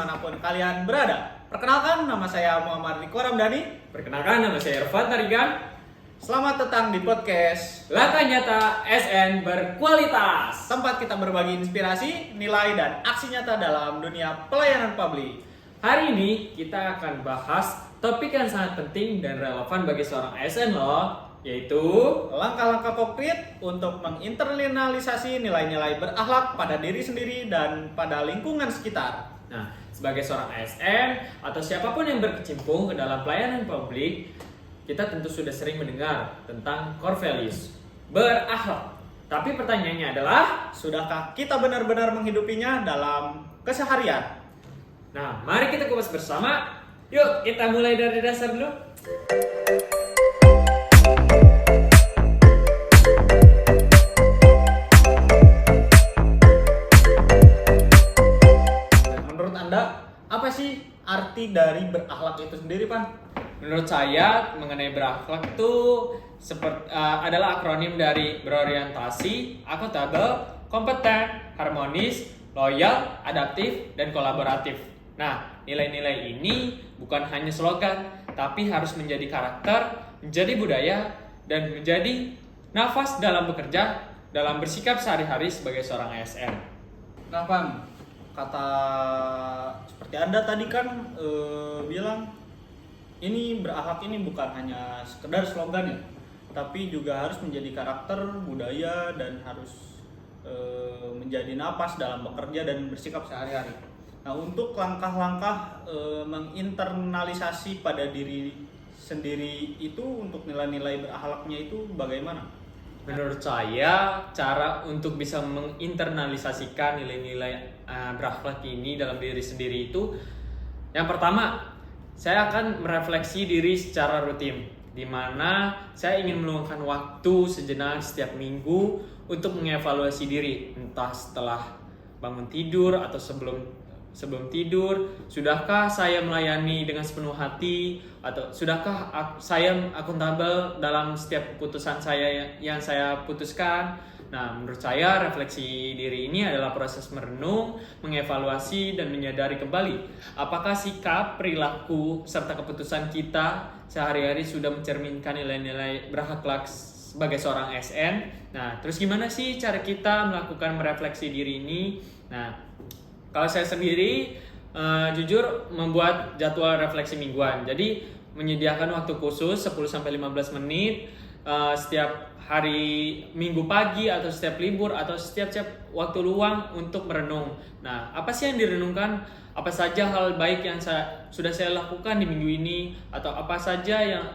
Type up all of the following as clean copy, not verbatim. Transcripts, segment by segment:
dimanapun kalian berada. Perkenalkan, nama saya Muhammad Riko Ramdhani. Perkenalkan, nama saya Irfan Tarigan. Selamat datang di podcast Langkah Nyata SN Berkualitas. tempat kita berbagi inspirasi, nilai, dan aksi nyata dalam dunia pelayanan publik. Hari ini kita akan bahas topik yang sangat penting dan relevan bagi seorang ASN loh, yaitu Langkah-langkah konkret untuk menginternalisasi nilai-nilai berakhlak pada diri sendiri dan pada lingkungan sekitar. Nah, sebagai seorang ASN atau siapapun yang berkecimpung ke dalam pelayanan publik, kita tentu sudah sering mendengar tentang core values, berakhlak. Tapi pertanyaannya adalah, Sudahkah kita benar-benar menghidupinya dalam keseharian? nah mari kita kupas bersama. Yuk kita mulai dari dasar dulu. Menurut Anda, apa sih arti dari berakhlak itu sendiri, Pan? Menurut saya mengenai berakhlak itu adalah akronim dari berorientasi, akuntabel, kompeten, harmonis, loyal, adaptif, dan kolaboratif. Nah, nilai-nilai ini bukan hanya slogan, tapi harus menjadi karakter, menjadi budaya, dan menjadi nafas dalam bekerja, dalam bersikap sehari-hari sebagai seorang ASN. Nah, Pan, kata seperti Anda tadi kan bilang ini berakhlak ini bukan hanya sekedar slogan ya, tapi juga harus menjadi karakter, budaya, dan harus menjadi napas dalam bekerja dan bersikap sehari-hari. Nah, untuk langkah-langkah menginternalisasi pada diri sendiri itu untuk nilai-nilai berakhlaknya itu bagaimana? Menurut saya, cara untuk bisa menginternalisasikan nilai-nilai berakhlak ini dalam diri sendiri itu, yang pertama, saya akan merefleksi diri secara rutin, di mana saya ingin meluangkan waktu sejenak setiap minggu untuk mengevaluasi diri, entah setelah bangun tidur atau sebelum tidur. Sudahkah saya melayani dengan sepenuh hati, atau sudahkah saya akuntabel dalam setiap keputusan saya yang saya putuskan? Nah, menurut saya refleksi diri ini adalah proses merenung, mengevaluasi, dan menyadari kembali apakah sikap, perilaku, serta keputusan kita sehari-hari sudah mencerminkan nilai-nilai berakhlak sebagai seorang ASN. Nah, terus gimana sih cara kita melakukan merefleksi diri ini? Nah, kalau saya sendiri jujur membuat jadwal refleksi mingguan. Jadi menyediakan waktu khusus 10-15 menit setiap hari Minggu pagi atau setiap libur atau setiap waktu luang untuk merenung. Nah, apa sih yang direnungkan? Apa saja hal baik yang sudah saya lakukan di minggu ini, atau apa saja yang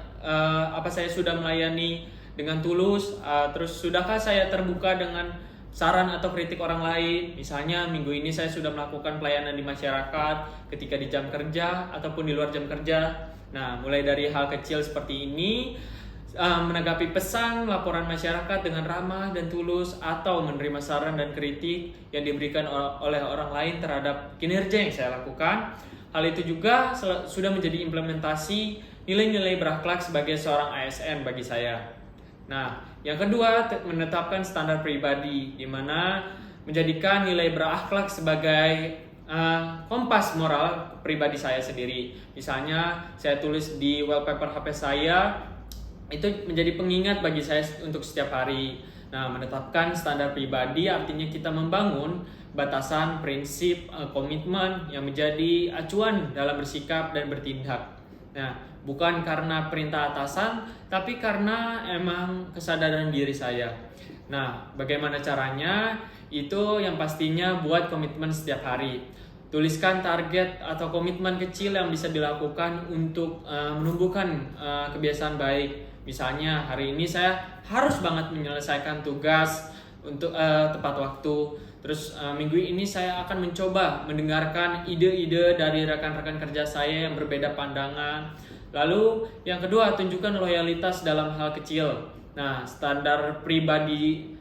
apa saya sudah melayani dengan tulus? Terus sudahkah saya terbuka dengan saran atau kritik orang lain? Misalnya minggu ini saya sudah melakukan pelayanan di masyarakat ketika di jam kerja ataupun di luar jam kerja. Nah, mulai dari hal kecil seperti ini, menanggapi pesan laporan masyarakat dengan ramah dan tulus, atau menerima saran dan kritik yang diberikan oleh orang lain terhadap kinerja yang saya lakukan. Hal itu juga sudah menjadi implementasi nilai-nilai berakhlak sebagai seorang ASN bagi saya. Nah, yang kedua, menetapkan standar pribadi, di mana menjadikan nilai berakhlak sebagai kompas moral pribadi saya sendiri. Misalnya, saya tulis di wallpaper HP saya, itu menjadi pengingat bagi saya untuk setiap hari. Nah, menetapkan standar pribadi artinya kita membangun batasan, prinsip, komitmen yang menjadi acuan dalam bersikap dan bertindak. Nah, bukan karena perintah atasan, tapi karena emang kesadaran diri saya. Nah, bagaimana caranya? Itu yang pastinya buat komitmen setiap hari. Tuliskan target atau komitmen kecil yang bisa dilakukan untuk menumbuhkan kebiasaan baik. Misalnya hari ini saya harus banget menyelesaikan tugas untuk tepat waktu. Terus minggu ini saya akan mencoba mendengarkan ide-ide dari rekan-rekan kerja saya yang berbeda pandangan. Lalu yang kedua, tunjukkan loyalitas dalam hal kecil. Nah, standar pribadi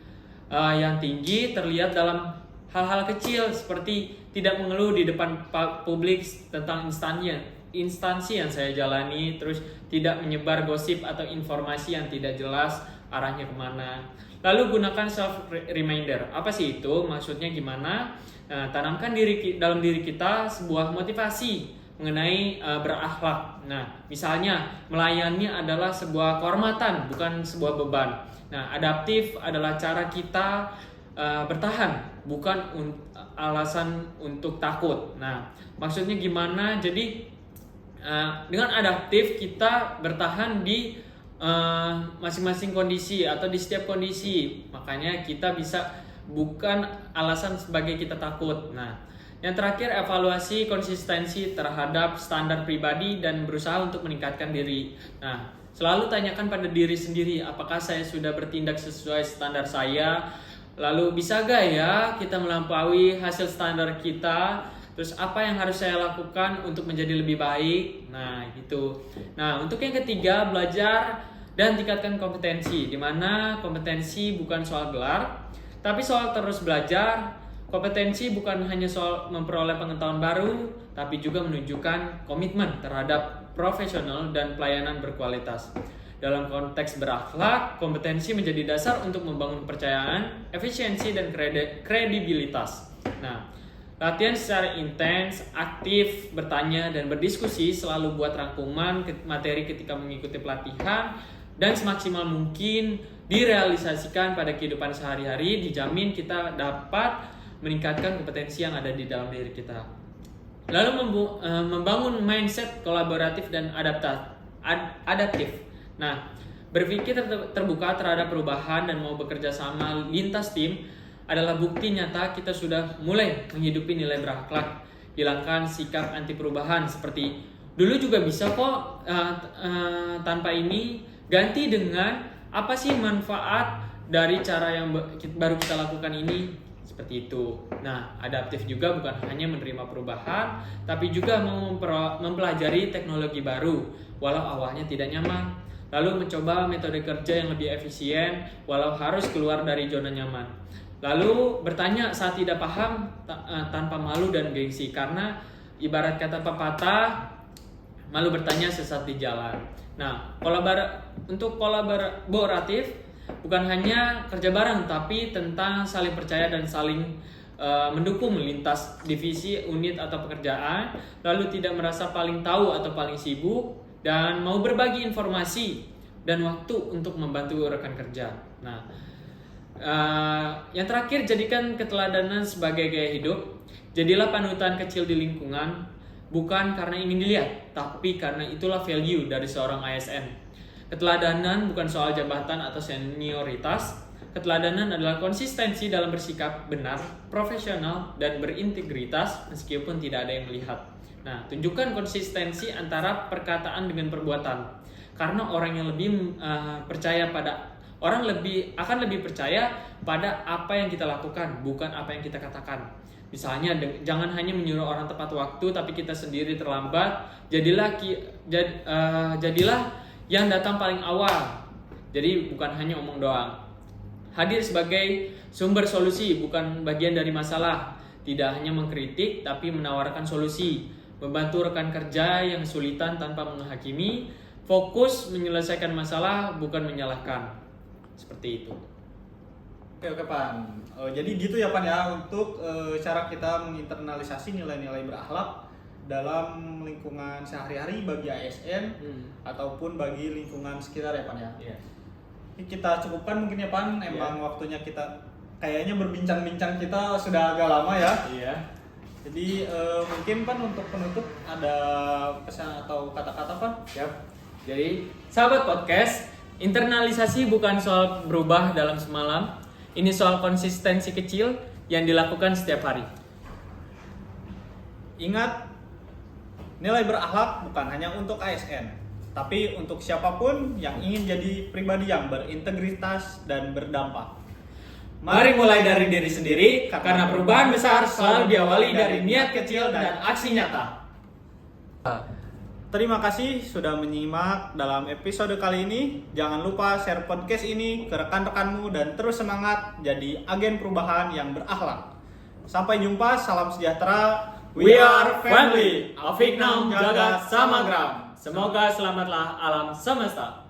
yang tinggi terlihat dalam hal-hal kecil seperti tidak mengeluh di depan publik tentang instannya. instansi yang saya jalani, terus tidak menyebar gosip atau informasi yang tidak jelas arahnya kemana. Lalu gunakan self reminder. Apa sih itu? Maksudnya gimana? Tanamkan dalam diri kita sebuah motivasi mengenai berakhlak. Nah, misalnya melayani adalah sebuah kehormatan, bukan sebuah beban. Nah, adaptif adalah cara kita bertahan, bukan alasan untuk takut. Nah, maksudnya gimana? Jadi dengan adaptif kita bertahan di masing-masing kondisi atau di setiap kondisi. Makanya kita bisa bukan alasan sebagai kita takut. Nah, yang terakhir evaluasi konsistensi terhadap standar pribadi dan berusaha untuk meningkatkan diri. Nah, selalu tanyakan pada diri sendiri, apakah saya sudah bertindak sesuai standar saya? Lalu bisa gak ya kita melampaui hasil standar kita? Terus apa yang harus saya lakukan untuk menjadi lebih baik? Nah, gitu. Nah, untuk yang ketiga, belajar dan tingkatkan kompetensi. Dimana kompetensi bukan soal gelar, tapi soal terus belajar. Kompetensi bukan hanya soal memperoleh pengetahuan baru, tapi juga menunjukkan komitmen terhadap profesional dan pelayanan berkualitas. Dalam konteks berakhlak, kompetensi menjadi dasar untuk membangun kepercayaan, efisiensi, dan kredibilitas. Nah, latihan secara intens, aktif, bertanya, dan berdiskusi selalu buat rangkuman materi ketika mengikuti pelatihan dan semaksimal mungkin direalisasikan pada kehidupan sehari-hari. Dijamin kita dapat meningkatkan kompetensi yang ada di dalam diri kita. Lalu membangun mindset kolaboratif dan adaptif. Nah, berpikir terbuka terhadap perubahan dan mau bekerja sama lintas tim adalah bukti nyata kita sudah mulai menghidupi nilai berakhlak. Hilangkan sikap anti perubahan seperti dulu juga bisa kok tanpa ini. Ganti dengan apa sih manfaat dari cara yang baru kita lakukan ini? Seperti itu. Nah, adaptif juga bukan hanya menerima perubahan, tapi juga mempelajari teknologi baru, walau awalnya tidak nyaman. Lalu mencoba metode kerja yang lebih efisien, walau harus keluar dari zona nyaman. Lalu bertanya saat tidak paham tanpa malu dan gengsi, karena ibarat kata pepatah, malu bertanya sesat di jalan. Nah, untuk kolaboratif bukan hanya kerja bareng, tapi tentang saling percaya dan saling mendukung lintas divisi, unit, atau pekerjaan. Lalu tidak merasa paling tahu atau paling sibuk, dan mau berbagi informasi dan waktu untuk membantu rekan kerja. Nah, yang terakhir, jadikan keteladanan sebagai gaya hidup. Jadilah panutan kecil di lingkungan, bukan karena ingin dilihat, tapi karena itulah value dari seorang ASN. Keteladanan bukan soal jabatan atau senioritas. Keteladanan adalah konsistensi dalam bersikap benar, profesional, dan berintegritas meskipun tidak ada yang melihat. Nah, tunjukkan konsistensi antara perkataan dengan perbuatan. Karena orang yang lebih akan lebih percaya pada apa yang kita lakukan, bukan apa yang kita katakan. Misalnya, jangan hanya menyuruh orang tepat waktu, tapi kita sendiri terlambat. Jadilah yang datang paling awal. Jadi bukan hanya omong doang. Hadir sebagai sumber solusi, bukan bagian dari masalah. Tidak hanya mengkritik, tapi menawarkan solusi. Membantu rekan kerja yang kesulitan tanpa menghakimi. Fokus menyelesaikan masalah, bukan menyalahkan. Seperti itu. Oke Pan. Jadi gitu ya Pan ya, untuk cara kita menginternalisasi nilai-nilai berakhlak dalam lingkungan sehari-hari bagi ASN ataupun bagi lingkungan sekitar ya Pan ya. Iya. Kita cukupkan mungkin ya Pan, emang waktunya kita kayaknya berbincang-bincang kita sudah agak lama ya. Iya. Jadi mungkin Pan untuk penutup ada pesan atau kata-kata Pan? Siap. Jadi sahabat podcast, internalisasi bukan soal berubah dalam semalam. Ini soal konsistensi kecil yang dilakukan setiap hari. Ingat, nilai berakhlak bukan hanya untuk ASN, tapi untuk siapapun yang ingin jadi pribadi yang berintegritas dan berdampak. Mari mulai dari diri sendiri, karena perubahan besar selalu diawali dari niat kecil dan aksi nyata. Terima kasih sudah menyimak dalam episode kali ini. Jangan lupa share podcast ini ke rekan-rekanmu dan terus semangat jadi agen perubahan yang berakhlak. Sampai jumpa, salam sejahtera. We are family. Afiknam Jagat Samagram. Semoga selamatlah alam semesta.